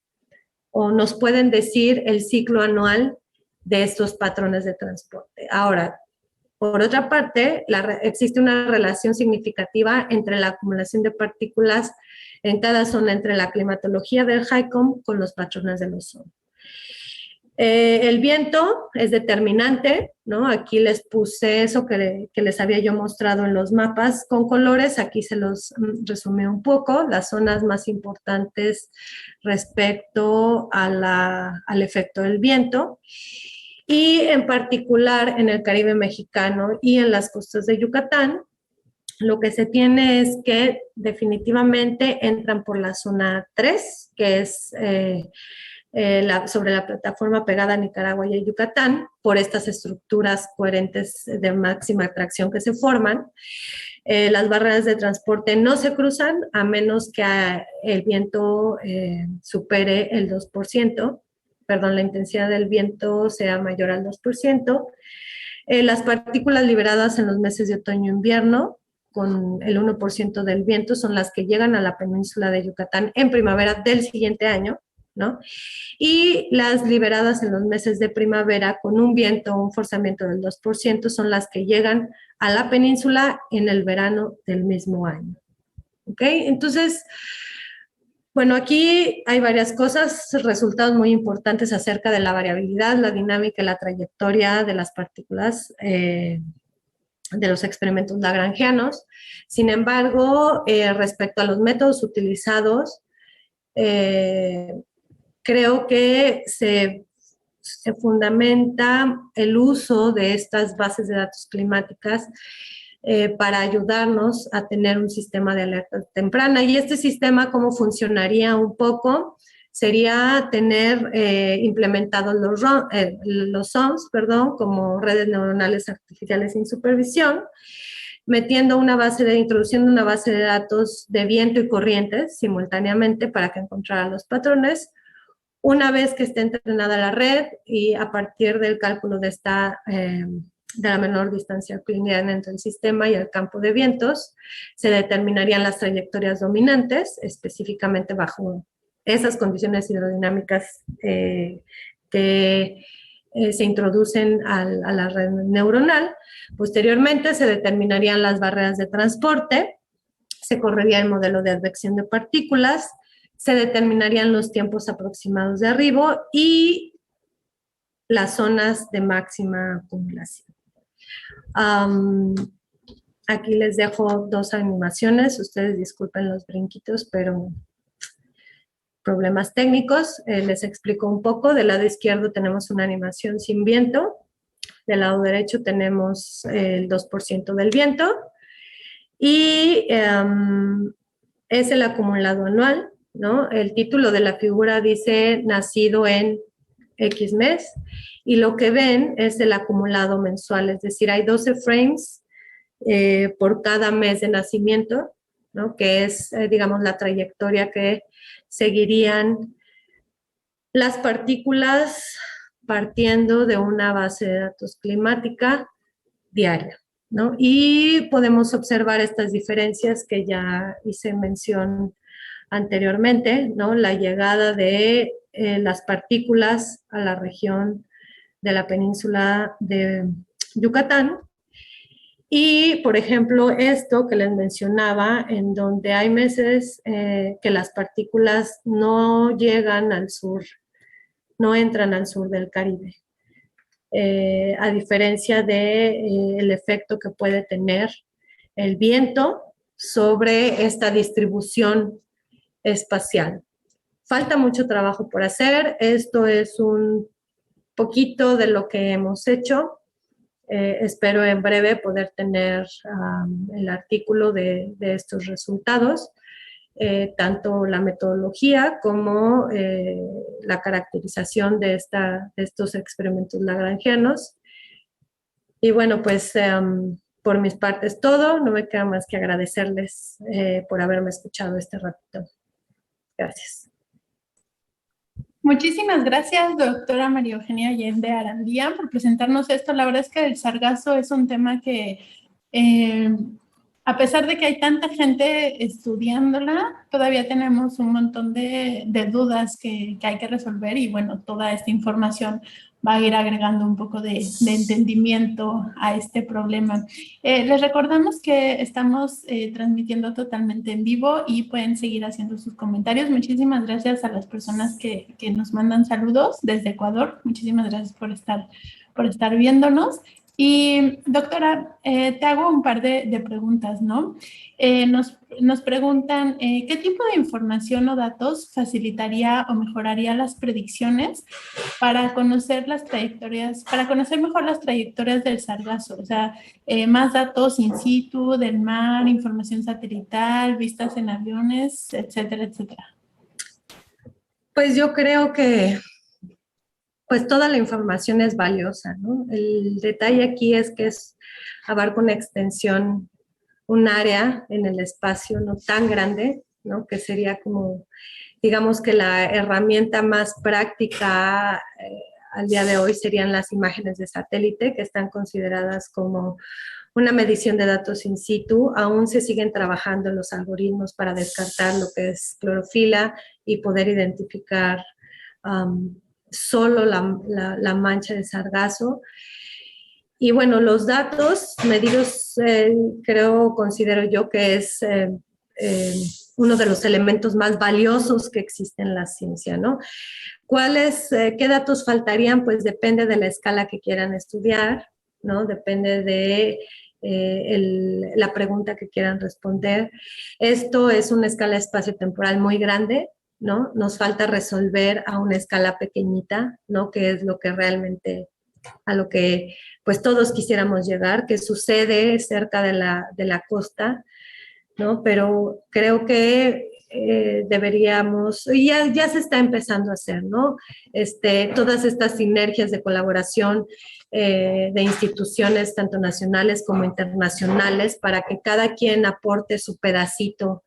nos pueden decir el ciclo anual de estos patrones de transporte. Ahora, por otra parte, existe una relación significativa entre la acumulación de partículas en cada zona, entre la climatología del HYCOM con los patrones del ozono. El viento es determinante, ¿no? Aquí les puse eso que les había yo mostrado en los mapas con colores, aquí se los resumí un poco, las zonas más importantes respecto al efecto del viento, y en particular en el Caribe mexicano y en las costas de Yucatán, lo que se tiene es que definitivamente entran por la zona 3, que es sobre la plataforma pegada a Nicaragua y a Yucatán, por estas estructuras coherentes de máxima atracción que se forman. Las barreras de transporte no se cruzan a menos que el viento supere el 2%, perdón, la intensidad del viento sea mayor al 2%. Las partículas liberadas en los meses de otoño e invierno, con el 1% del viento, son las que llegan a la península de Yucatán en primavera del siguiente año, ¿no? Y las liberadas en los meses de primavera con un viento, un forzamiento del 2%, son las que llegan a la península en el verano del mismo año. ¿Ok? Entonces, bueno, aquí hay varias cosas, resultados muy importantes acerca de la variabilidad, la dinámica y la trayectoria de las partículas de los experimentos lagrangianos. Sin embargo, respecto a los métodos utilizados, creo que se fundamenta el uso de estas bases de datos climáticas para ayudarnos a tener un sistema de alerta temprana. Y este sistema, ¿cómo funcionaría un poco? Sería tener implementados los SOMs, como redes neuronales artificiales sin supervisión, introduciendo una base de datos de viento y corrientes simultáneamente para que encontrara los patrones. Una vez que esté entrenada la red y a partir del cálculo de la menor distancia euclidiana entre el sistema y el campo de vientos, se determinarían las trayectorias dominantes, específicamente bajo esas condiciones hidrodinámicas que se introducen a la red neuronal. Posteriormente se determinarían las barreras de transporte, se correría el modelo de advección de partículas, se determinarían los tiempos aproximados de arribo y las zonas de máxima acumulación. Aquí les dejo 2 animaciones, ustedes disculpen los brinquitos, pero problemas técnicos. Les explico un poco. Del lado izquierdo tenemos una animación sin viento, del lado derecho tenemos el 2% del viento y es el acumulado anual, ¿no? El título de la figura dice nacido en X mes y lo que ven es el acumulado mensual, es decir, hay 12 frames por cada mes de nacimiento, ¿no? Que es, digamos, la trayectoria que seguirían las partículas partiendo de una base de datos climática diaria, ¿no? Y podemos observar estas diferencias que ya hice mención anteriormente, ¿no? La llegada de las partículas a la región de la península de Yucatán. Y, por ejemplo, esto que les mencionaba, en donde hay meses que las partículas no llegan al sur, no entran al sur del Caribe, a diferencia del efecto que puede tener el viento sobre esta distribución espacial. falta mucho trabajo por hacer. Esto es un poquito de lo que hemos hecho. Espero en breve poder tener el artículo de estos resultados, tanto la metodología como la caracterización de estos experimentos lagrangianos. Y bueno, pues por mis partes todo, no me queda más que agradecerles por haberme escuchado este ratito. Gracias. Muchísimas gracias, doctora María Eugenia Allende Arandía, por presentarnos esto. La verdad es que el sargazo es un tema que, a pesar de que hay tanta gente estudiándola, todavía tenemos un montón de dudas que hay que resolver y bueno, toda esta información va a ir agregando un poco de entendimiento a este problema. Les recordamos que estamos transmitiendo totalmente en vivo y pueden seguir haciendo sus comentarios. Muchísimas gracias a las personas que nos mandan saludos desde Ecuador. Muchísimas gracias por estar viéndonos. Y doctora, te hago un par de preguntas, ¿no? Nos preguntan, ¿qué tipo de información o datos facilitaría o mejoraría las predicciones para conocer las trayectorias, para conocer mejor las trayectorias del sargazo? O sea, más datos in situ, del mar, información satelital, vistas en aviones, etcétera, etcétera. Pues yo creo que pues toda la información es valiosa, ¿no? El detalle aquí es que abarca una extensión, un área en el espacio no tan grande, ¿no? Que sería como, digamos que la herramienta más práctica al día de hoy serían las imágenes de satélite, que están consideradas como una medición de datos in situ. Aún se siguen trabajando los algoritmos para descartar lo que es clorofila y poder identificar solo la mancha de sargazo. Y bueno, los datos medidos, considero yo que es uno de los elementos más valiosos que existe en la ciencia, ¿no? ¿Qué datos faltarían? Pues depende de la escala que quieran estudiar, ¿no? Depende de la pregunta que quieran responder. Esto es una escala espacio-temporal muy grande, ¿no? Nos falta resolver a una escala pequeñita, ¿no? Que es lo que realmente, a lo que pues todos quisiéramos llegar, que sucede cerca de la costa, ¿no? Pero creo que deberíamos, y ya se está empezando a hacer, ¿no? Todas estas sinergias de colaboración de instituciones, tanto nacionales como internacionales, para que cada quien aporte su pedacito,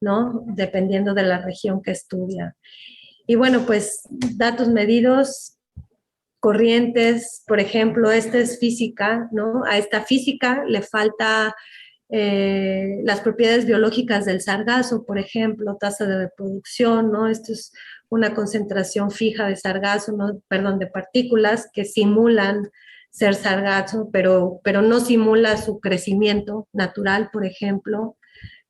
¿no? Dependiendo de la región que estudia. Y bueno, pues datos medidos, corrientes, por ejemplo, esta es física, ¿no? A esta física le falta las propiedades biológicas del sargazo, por ejemplo, tasa de reproducción, ¿no? Esto es una concentración fija de sargazo, ¿no? Perdón, de partículas que simulan ser sargazo, pero no simula su crecimiento natural, por ejemplo,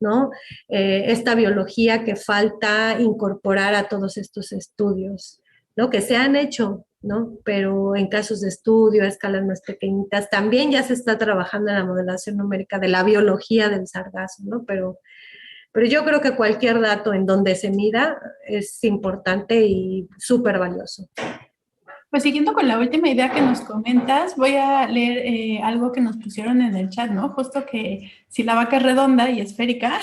¿no? Esta biología que falta incorporar a todos estos estudios, ¿no? Que se han hecho, ¿no? Pero en casos de estudio a escalas más pequeñitas, también ya se está trabajando en la modelación numérica de la biología del sargazo, ¿no? Pero yo creo que cualquier dato en donde se mida es importante y súper valioso. Pues siguiendo con la última idea que nos comentas, voy a leer algo que nos pusieron en el chat, ¿no? Justo que si la vaca es redonda y esférica,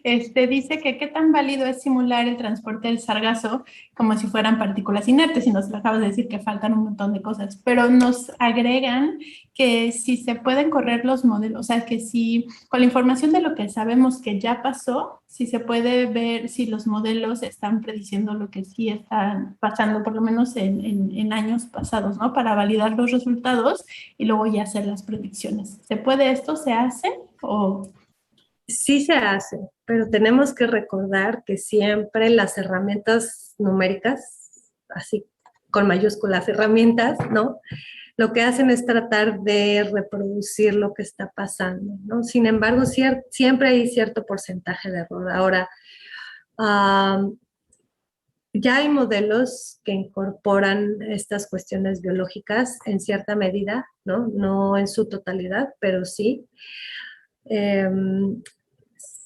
dice que qué tan válido es simular el transporte del sargazo como si fueran partículas inertes, y nos acabas de decir que faltan un montón de cosas, pero nos agregan que si se pueden correr los modelos, o sea, que si con la información de lo que sabemos que ya pasó, si se puede ver si los modelos están prediciendo lo que sí está pasando, por lo menos en años pasados, ¿no? Para validar los resultados y luego ya hacer las predicciones. ¿Se puede esto? ¿Se hace? ¿O? Sí se hace, pero tenemos que recordar que siempre las herramientas numéricas, así con mayúsculas herramientas, ¿no? Lo que hacen es tratar de reproducir lo que está pasando, ¿no? Sin embargo, siempre hay cierto porcentaje de error. Ahora, ya hay modelos que incorporan estas cuestiones biológicas en cierta medida, ¿no? No en su totalidad, pero sí.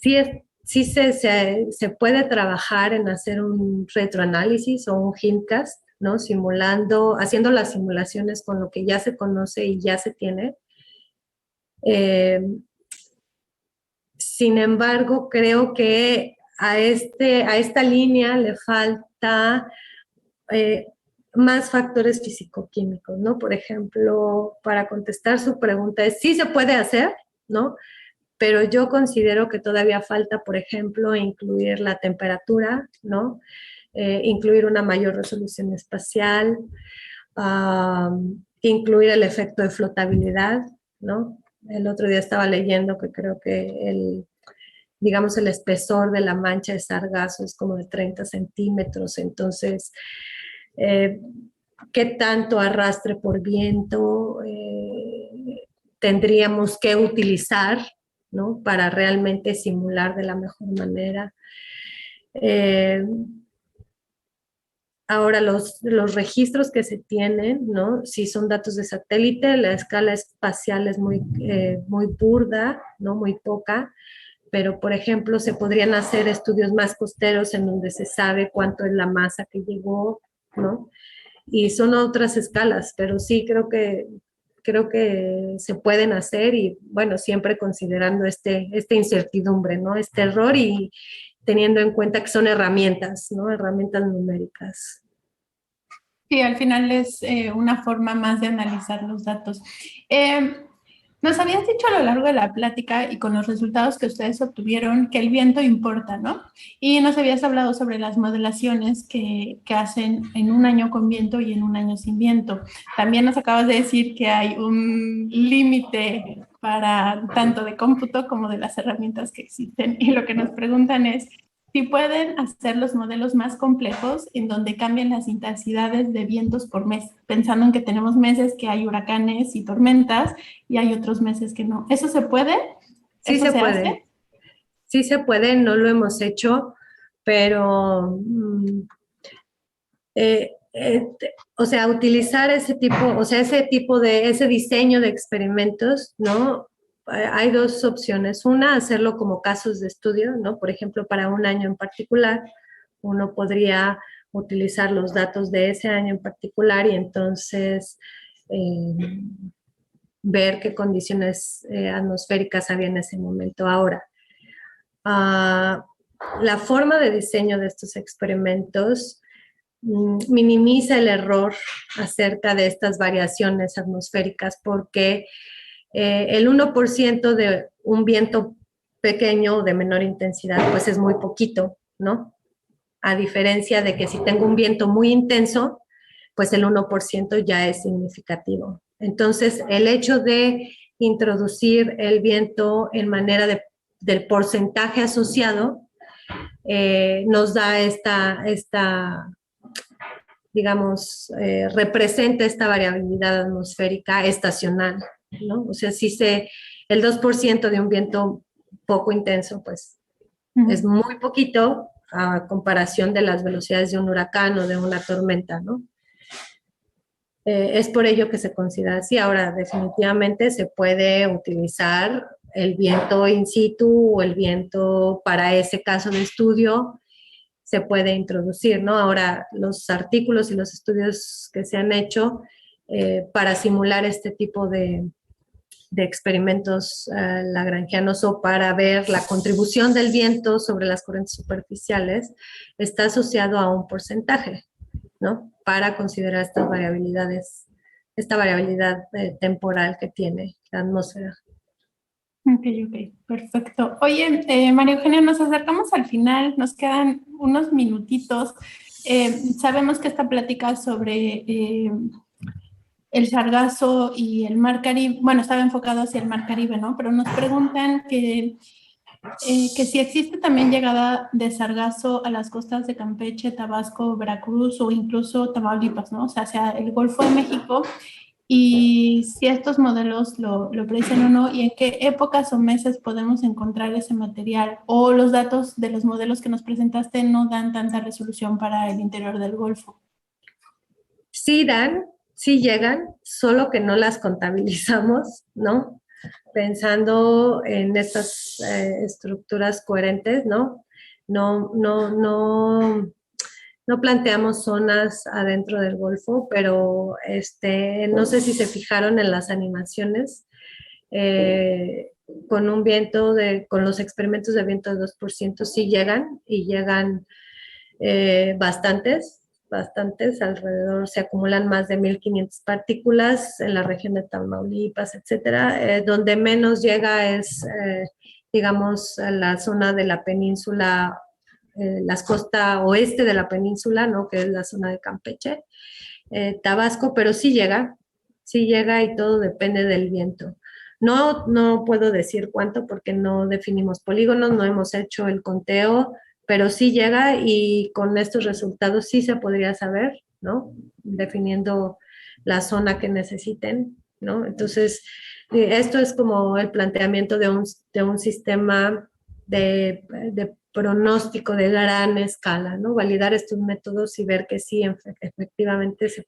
Sí sí se puede trabajar en hacer un retroanálisis o un hintcast, ¿no? Simulando, haciendo las simulaciones con lo que ya se conoce y ya se tiene. Eh, Sin embargo, creo que a esta línea le falta eh, más factores físico-químicos, ¿no? Por ejemplo, para contestar su pregunta, sí se puede hacer, ¿no? Pero yo considero que todavía falta, por ejemplo, incluir la temperatura, ¿no? Incluir una mayor resolución espacial, incluir el efecto de flotabilidad, ¿no? El otro día estaba leyendo que creo que digamos, el espesor de la mancha de sargazo es como de 30 centímetros, entonces, ¿qué tanto arrastre por viento tendríamos que utilizar, ¿no? Para realmente simular de la mejor manera? Ahora, los registros que se tienen, ¿no? Si son datos de satélite, la escala espacial es muy burda, ¿no? Muy poca, pero por ejemplo se podrían hacer estudios más costeros en donde se sabe cuánto es la masa que llegó, ¿no? Y son otras escalas, pero sí creo que se pueden hacer y bueno, siempre considerando esta incertidumbre, ¿no? Este error y teniendo en cuenta que son herramientas, ¿no? Herramientas numéricas. Sí, al final es una forma más de analizar los datos. Nos habías dicho a lo largo de la plática y con los resultados que ustedes obtuvieron que el viento importa, ¿no? Y nos habías hablado sobre las modelaciones que hacen en un año con viento y en un año sin viento. También nos acabas de decir que hay un límite para tanto de cómputo como de las herramientas que existen. Y lo que nos preguntan es si pueden hacer los modelos más complejos en donde cambian las intensidades de vientos por mes, pensando en que tenemos meses que hay huracanes y tormentas y hay otros meses que no. ¿Eso se puede? Sí ¿Eso se se puede, hace? sí se puede, no lo hemos hecho, pero o sea, utilizar ese tipo ese diseño de experimentos, ¿no? Hay dos opciones. Una, hacerlo como casos de estudio, ¿no? Por ejemplo, para un año en particular, uno podría utilizar los datos de ese año en particular y entonces ver qué condiciones atmosféricas había en ese momento. Ahora, la forma de diseño de estos experimentos minimiza el error acerca de estas variaciones atmosféricas porque el 1% de un viento pequeño o de menor intensidad pues es muy poquito, ¿no? A diferencia de que si tengo un viento muy intenso, pues el 1% ya es significativo. Entonces, el hecho de introducir el viento en manera del porcentaje asociado nos da digamos, representa esta variabilidad atmosférica estacional, ¿no? O sea, el 2% de un viento poco intenso, pues es muy poquito a comparación de las velocidades de un huracán o de una tormenta, ¿no? Es por ello que se considera así. Ahora, definitivamente se puede utilizar el viento in situ o el viento para ese caso de estudio, se puede introducir, ¿no? Ahora, los artículos y los estudios que se han hecho para simular este tipo de experimentos lagrangianos o para ver la contribución del viento sobre las corrientes superficiales, está asociado a un porcentaje, ¿no? Para considerar estas variabilidades, esta variabilidad temporal que tiene la atmósfera. Ok, ok, perfecto. Oye, María Eugenia, nos acercamos al final, nos quedan unos minutitos. Sabemos que esta plática sobre el sargazo y el mar Caribe, bueno, estaba enfocado hacia el mar Caribe, ¿no? Pero nos preguntan que si existe también llegada de sargazo a las costas de Campeche, Tabasco, Veracruz o incluso Tamaulipas, ¿no? O sea, hacia el Golfo de México, y si estos modelos lo predicen o no, y en qué épocas o meses podemos encontrar ese material, o los datos de los modelos que nos presentaste no dan tanta resolución para el interior del Golfo. Sí dan, sí llegan, solo que no las contabilizamos, ¿no? pensando en estas estructuras coherentes, ¿no? No, no, no, no planteamos zonas adentro del Golfo, pero no sé si se fijaron en las animaciones, eh, con un viento con los experimentos de viento de 2%, sí llegan y llegan bastantes, alrededor se acumulan más de 1.500 partículas en la región de Tamaulipas, etcétera. Donde menos llega es, digamos, a la zona de la península, la costa oeste de la península, ¿no? Que es la zona de Campeche, Tabasco, pero sí llega y todo depende del viento. No, no puedo decir cuánto porque no definimos polígonos, no hemos hecho el conteo, pero sí llega y con estos resultados sí se podría saber, ¿no? Definiendo la zona que necesiten, ¿no? Entonces, esto es como el planteamiento de un sistema de pronóstico de gran escala, ¿no? Validar estos métodos y ver que sí, efectivamente se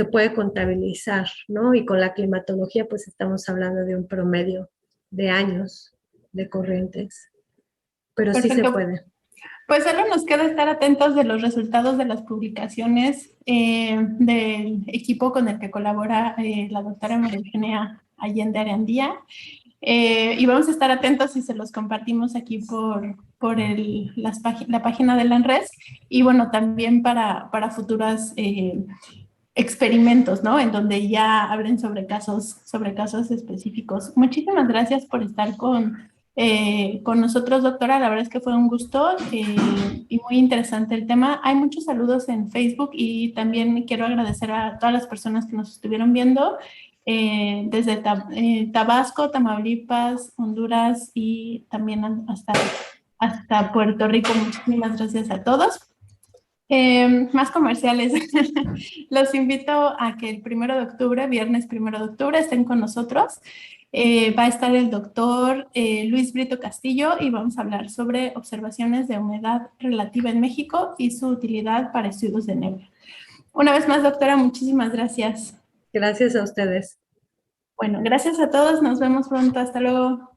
puede contabilizar, ¿no? Y con la climatología, pues estamos hablando de un promedio de años de corrientes, pero sí se Perfecto. puede. Pues solo nos queda estar atentos de los resultados de las publicaciones del equipo con el que colabora la doctora María Eugenia Allende Arandía. Y vamos a estar atentos y se los compartimos aquí por la página de la ANRES y bueno, también para futuros experimentos, ¿no? En donde ya hablen sobre casos específicos. Muchísimas gracias por estar con nosotros, doctora. La verdad es que fue un gusto y muy interesante el tema. Hay muchos saludos en Facebook y también quiero agradecer a todas las personas que nos estuvieron viendo desde Tabasco, Tamaulipas, Honduras y también hasta Puerto Rico. Muchísimas gracias a todos. Más comerciales. Los invito a que el 1 de octubre, viernes 1 de octubre, estén con nosotros. Va a estar el doctor Luis Brito Castillo y vamos a hablar sobre observaciones de humedad relativa en México y su utilidad para estudios de nieve. Una vez más, doctora, muchísimas gracias. Gracias a ustedes. Bueno, gracias a todos. Nos vemos pronto. Hasta luego.